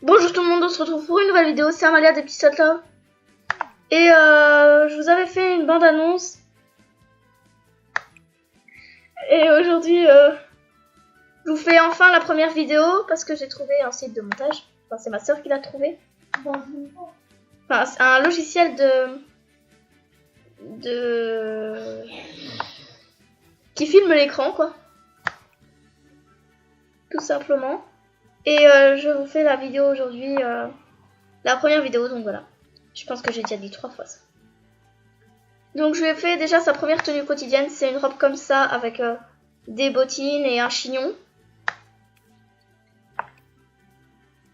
Bonjour tout le monde, on se retrouve pour une nouvelle vidéo, c'est Amalia des petits Love. Et je vous avais fait une bande-annonce. Et aujourd'hui, je vous fais enfin la première vidéo parce que j'ai trouvé un site de montage. Enfin, c'est ma soeur qui l'a trouvé. Enfin, c'est un logiciel qui filme l'écran, quoi. Tout simplement. Et je vous fais la vidéo aujourd'hui, la première vidéo, donc voilà. Je pense que j'ai déjà dit 3 fois ça. Donc je lui ai fait déjà sa première tenue quotidienne, c'est une robe comme ça avec des bottines et un chignon.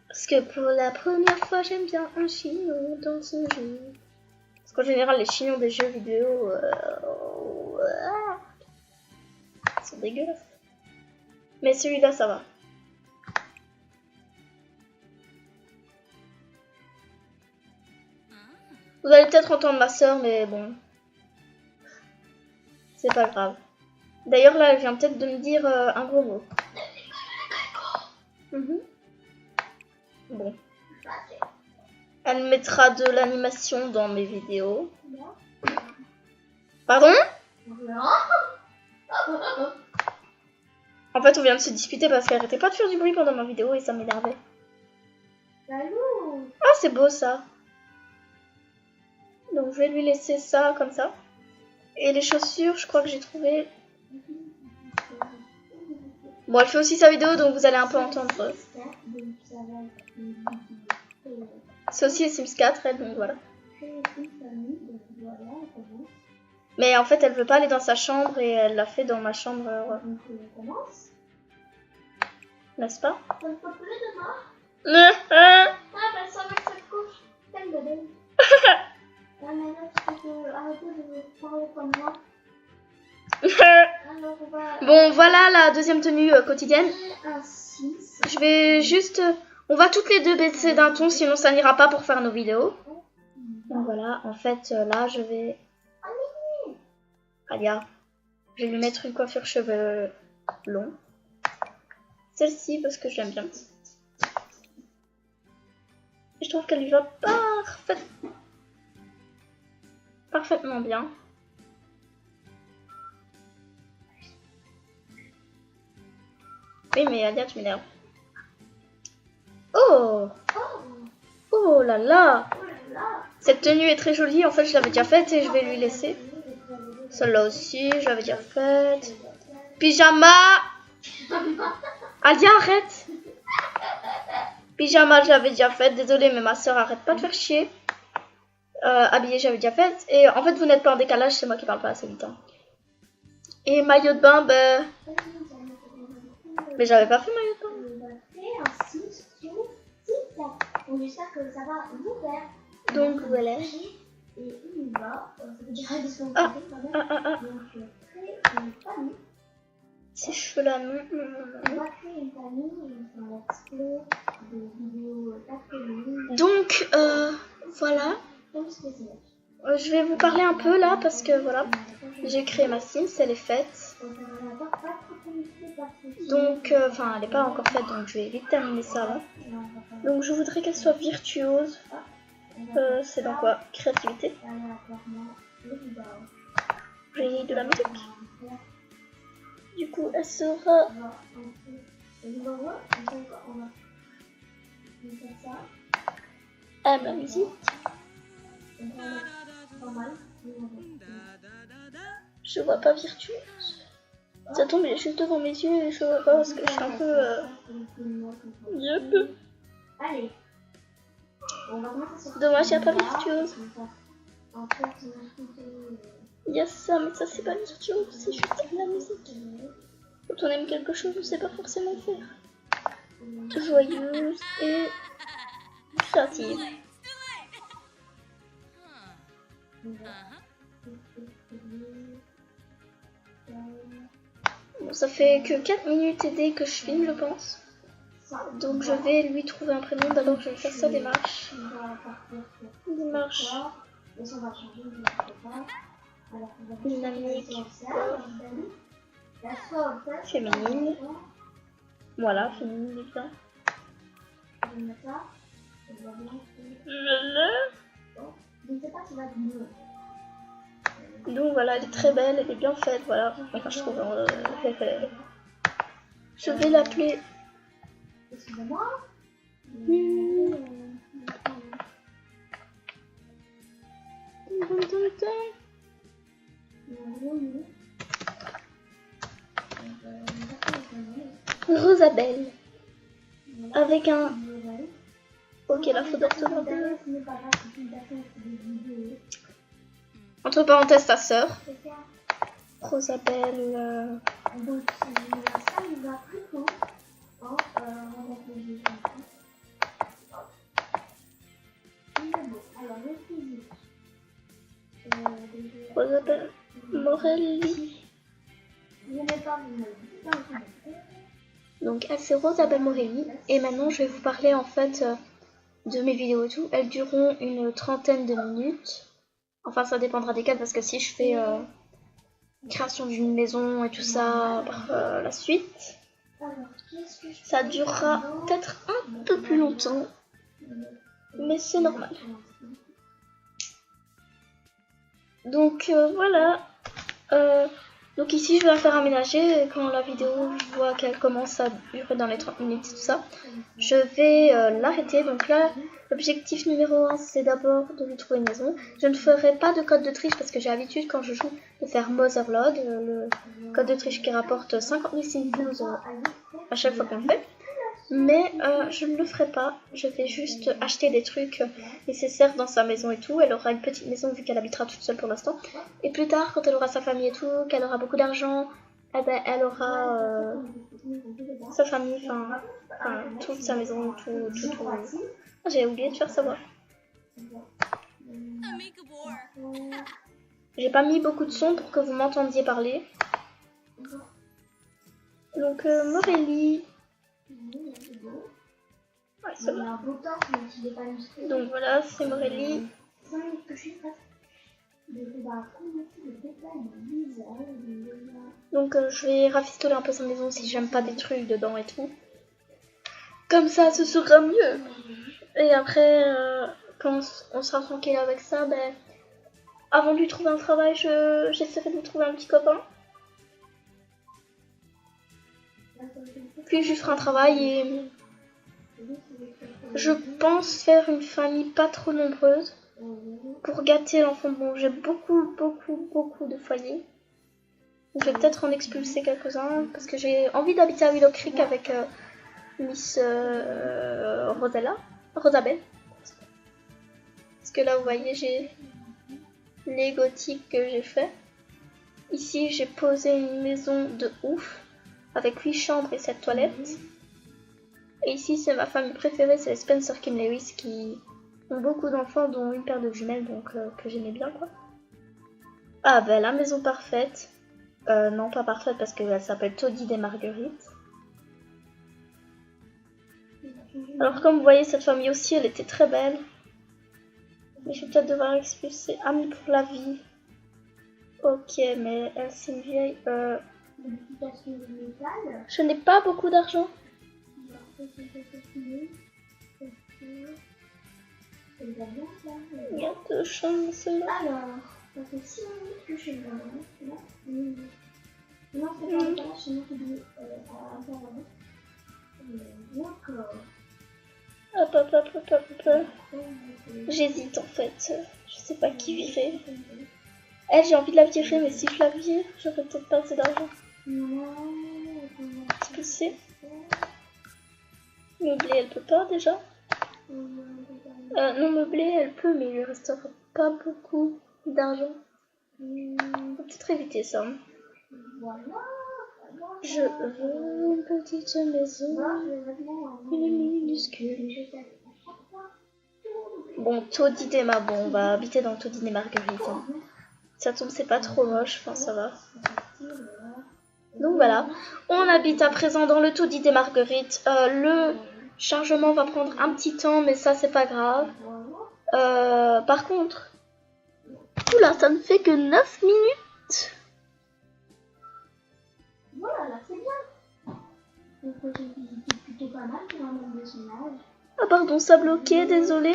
Parce que pour la première fois j'aime bien un chignon dans ce jeu. Parce qu'en général les chignons des jeux vidéo sont dégueulasses. Mais celui-là ça va. Vous allez peut-être entendre ma soeur, mais bon, c'est pas grave. D'ailleurs là, elle vient peut-être de me dire un gros mot. Bon. Elle mettra de l'animation dans mes vidéos. Pardon? En fait, on vient de se disputer parce qu'elle arrêtait pas de faire du bruit pendant ma vidéo et ça m'énervait. Ah, c'est beau ça. Donc je vais lui laisser ça comme ça. Et les chaussures, je crois que j'ai trouvé. Bon, elle fait aussi sa vidéo, donc vous allez un peu entendre. C'est aussi les Sims 4, elle, donc voilà. Mais en fait, elle veut pas aller dans sa chambre et elle l'a fait dans ma chambre. N'est-ce pas? Bon, voilà la deuxième tenue quotidienne. Je vais juste... On va toutes les deux baisser d'un ton, sinon ça n'ira pas pour faire nos vidéos. Donc voilà, en fait, là, je vais... Alia, je vais lui mettre une coiffure cheveux longs. Celle-ci, parce que je l'aime bien. Et je trouve qu'elle lui va parfaitement bien. Oui, mais Alia, tu m'énerves. Oh là là! Cette tenue est très jolie. En fait, je l'avais déjà faite et je vais lui laisser. Celle-là aussi, je l'avais déjà faite. Pyjama! Alia, arrête! Pyjama, je l'avais déjà faite. Désolée, mais ma soeur arrête pas de faire chier. Habillée, j'avais déjà faite. Et en fait, vous n'êtes pas en décalage, c'est moi qui parle pas assez vite. Hein. Et maillot de bain, ben... Mais j'avais pas fait maillot de bain. Donc voilà. Ces cheveux là, non. Donc voilà. Je vais vous parler un peu là parce que voilà, j'ai créé ma Sims, elle est faite. Donc, enfin, elle n'est pas encore faite, donc je vais vite terminer ça là. Donc, je voudrais qu'elle soit virtuose. C'est dans quoi? Créativité. J'ai de la musique. Du coup, elle sera... Ah, ma musique. Je vois pas virtuose. Ça tombe, il est juste devant mes yeux et je vois pas parce que je suis un peu... Dommage, il n'y a pas virtuose. Il y a ça, mais ça c'est pas virtuose, c'est juste de la musique. Quand on aime quelque chose, on sait pas forcément faire. Joyeuse et créative. Bon, ça fait que 4 minutes et des que je filme, je pense. Donc je vais lui trouver un prénom. D'abord, je vais faire sa démarche. Démarche dynamique, féminine. Voilà, féminine, bien. Donc voilà, elle est très belle, elle est bien faite, voilà. Enfin, je trouve. Je vais l'appeler. Rosabelle. Avec un. Ok, la faute d'orthographe. Entre parenthèses, ta sœur. Rosabelle. Rosabelle Morelli. Donc elle c'est Rosabelle Morelli et maintenant je vais vous parler en fait de mes vidéos et tout. Elles dureront une trentaine de minutes. Enfin ça dépendra desquelles parce que si je fais création d'une maison et tout ça par la suite, ça durera peut-être un peu plus longtemps. Mais c'est normal. Donc voilà. Donc ici je vais la faire aménager et quand la vidéo je vois qu'elle commence à durer dans les 30 minutes et tout ça, je vais l'arrêter. Donc là l'objectif numéro 1 c'est d'abord de lui trouver une maison. Je ne ferai pas de code de triche parce que j'ai l'habitude quand je joue de faire Motherlode, le code de triche qui rapporte 50 000 simples à chaque fois qu'on le fait. Mais je ne le ferai pas, je vais juste acheter des trucs nécessaires dans sa maison et tout. Elle aura une petite maison vu qu'elle habitera toute seule pour l'instant. Et plus tard, quand elle aura sa famille et tout, qu'elle aura beaucoup d'argent, eh ben, elle aura sa famille, enfin toute sa maison, tout. Ah, j'ai oublié de faire savoir. J'ai pas mis beaucoup de sons pour que vous m'entendiez parler. Donc Morelli. Ouais, c'est bon. Donc voilà, c'est Morelli. Donc je vais rafistoler un peu sa maison si j'aime pas des trucs dedans et tout. Comme ça, ce sera mieux. Et après, quand on sera tranquille avec ça, ben, avant de lui trouver un travail, j'essaierai de lui trouver un petit copain. Puis je lui ferai un travail et je pense faire une famille pas trop nombreuse pour gâter l'enfant. Bon, j'ai beaucoup de foyers. Je vais peut-être en expulser quelques-uns parce que j'ai envie d'habiter à Willow Creek avec Miss Rosabelle. Parce que là, vous voyez, j'ai les gothiques que j'ai fait. Ici, j'ai posé une maison de ouf avec 8 chambres et 7 toilettes. Et ici, c'est ma famille préférée, c'est les Spencer Kim Lewis qui ont beaucoup d'enfants, dont une paire de jumelles, donc que j'aimais bien, quoi. Ah, ben la maison parfaite. Non, pas parfaite parce qu'elle s'appelle Toddy des Marguerites. Alors, comme vous voyez, cette famille aussi, elle était très belle. Mais je vais peut-être devoir expulser Amie pour la vie. Ok, mais elle, c'est une vieille. Je n'ai pas beaucoup d'argent. Il y a 2 chambres, celle-là. Alors, parce que si on dit que je suis vraiment. Non, c'est pas là, chez moi qui dit d'accord. Hop. J'hésite en fait. Je sais pas qui virer. Elle, j'ai envie de la virer, mais si je la vire, j'aurais peut-être pas assez d'argent. Expulser. Meubler, elle peut pas déjà. Non, meubler, elle peut, mais il lui restera pas beaucoup d'argent. Faut peut-être éviter ça. Je veux une petite maison, une minuscule. Bon, Toddy des Marguerites, bon, on va habiter dans Toddy des Marguerites. Hein. Ça tombe, c'est pas trop moche, enfin ça va. Donc voilà, on habite à présent dans le Toddy des Marguerites. Le chargement va prendre un petit temps, mais ça c'est pas grave. Par contre, oula, ça ne fait que 9 minutes. Voilà, là c'est bien. Donc j'ai visité plutôt pas mal pour un homme de son âge. Hop. pardon, ça a bloqué, désolé.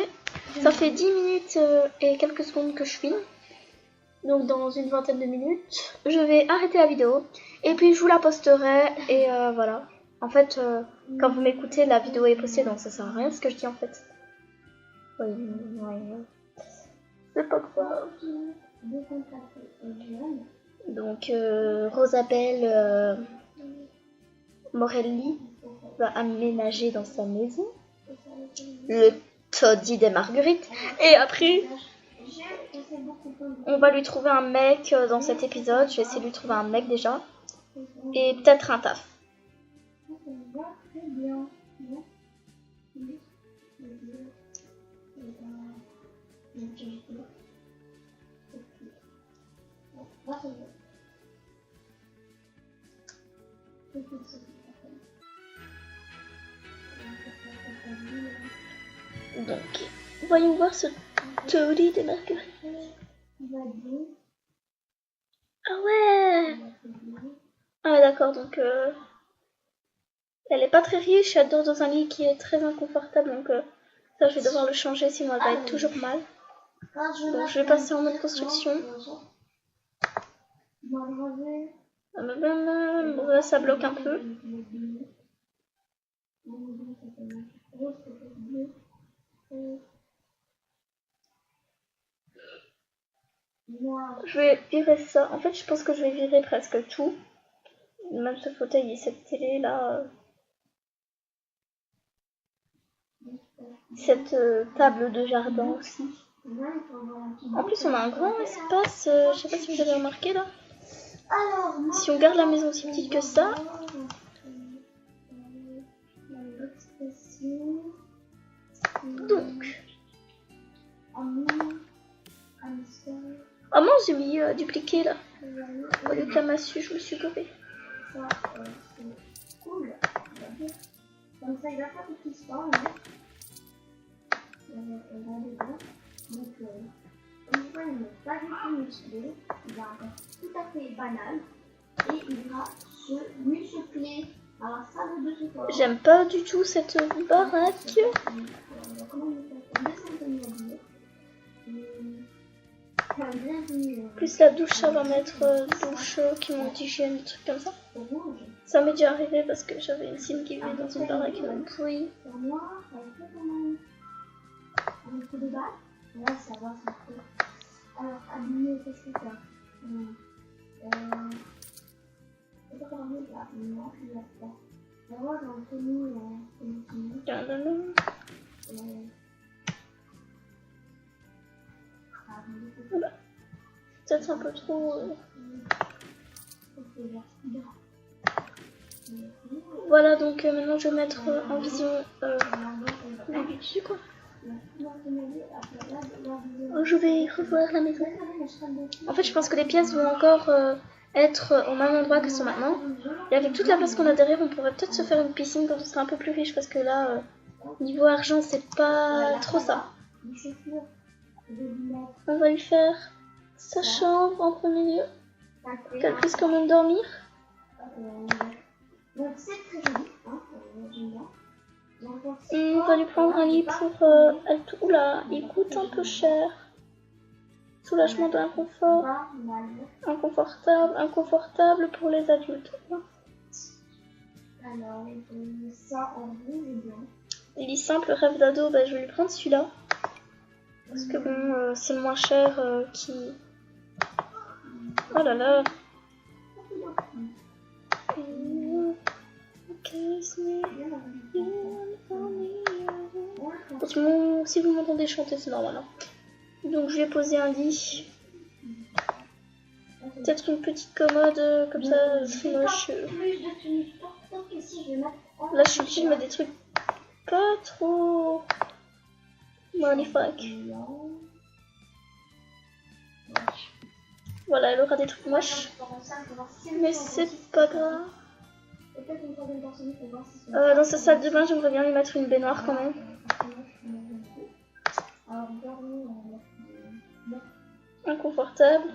Ça fait 10 minutes et quelques secondes que je filme. Donc dans une vingtaine de minutes, je vais arrêter la vidéo. Et puis je vous la posterai et voilà. En fait, quand vous m'écoutez, la vidéo est postée, donc ça sert à rien ce que je dis en fait. Oui, c'est pas grave. Donc Rosabelle Morelli va aménager dans sa maison. Le taudis des Marguerites. Et après, on va lui trouver un mec dans cet épisode. Je vais essayer de lui trouver un mec déjà. Et peut-être un taf. Donc, voyons voir ce taudis des Marguerites. Ah ouais! Ah ouais, d'accord, donc elle est pas très riche, elle dort dans un lit qui est très inconfortable, donc ça je vais devoir le changer sinon elle va être toujours mal. Donc je vais passer en mode construction. Ça bloque un peu. Je vais virer ça. En fait, je pense que je vais virer presque tout. Même ce fauteuil et cette télé là. Cette table de jardin aussi. En plus, on a un grand espace. Je sais pas si vous avez remarqué là. Si on garde la maison aussi petite que ça. Donc. Oh mince, j'ai mis dupliqué là. Au lieu de la massue, je me suis gourée. Comme ça, il va faire toute l'histoire. Donc, une fois, il n'est pas du tout musclé. Il va encore tout à fait banal. Et il va se muscler à la salle de sport. J'aime pas du tout cette baraque. Plus la douche, ça va mettre douche qui manque d'hygiène, des trucs comme ça. Ça m'est déjà arrivé parce que j'avais une sim qui vivait dans une baraque pourrie. Alors, abîmer, qu'est-ce que c'est? Voilà. Peut-être un peu trop. Voilà, donc maintenant je vais mettre en vision du dessus quoi. Je vais revoir la maison. En fait, je pense que les pièces vont encore être au même endroit que sont maintenant. Et avec toute la place qu'on a derrière, on pourrait peut-être se faire une piscine quand on sera un peu plus riche. Parce que là, niveau argent, c'est pas trop ça. On va lui faire sa chambre en premier lieu. Qu'elle puisse quand même dormir. On va lui prendre un lit pour oula, il coûte un peu cher. Soulagement de l'inconfort. Inconfortable pour les adultes. Alors, ça en rouge bien. Lit simple, rêve d'ado, bah, je vais lui prendre celui-là. Parce que bon, c'est le moins cher qui... Oh là là. Si vous m'entendez chanter, c'est normal. Hein. Donc je vais poser un lit. Peut-être une petite commode comme ça, c'est moche. Là je suis obligée de mettre des trucs pas trop magnifiques. Voilà, elle aura des trucs moches. Mais c'est pas grave. Dans sa salle de bain, j'aimerais bien lui mettre une baignoire quand même. Inconfortable.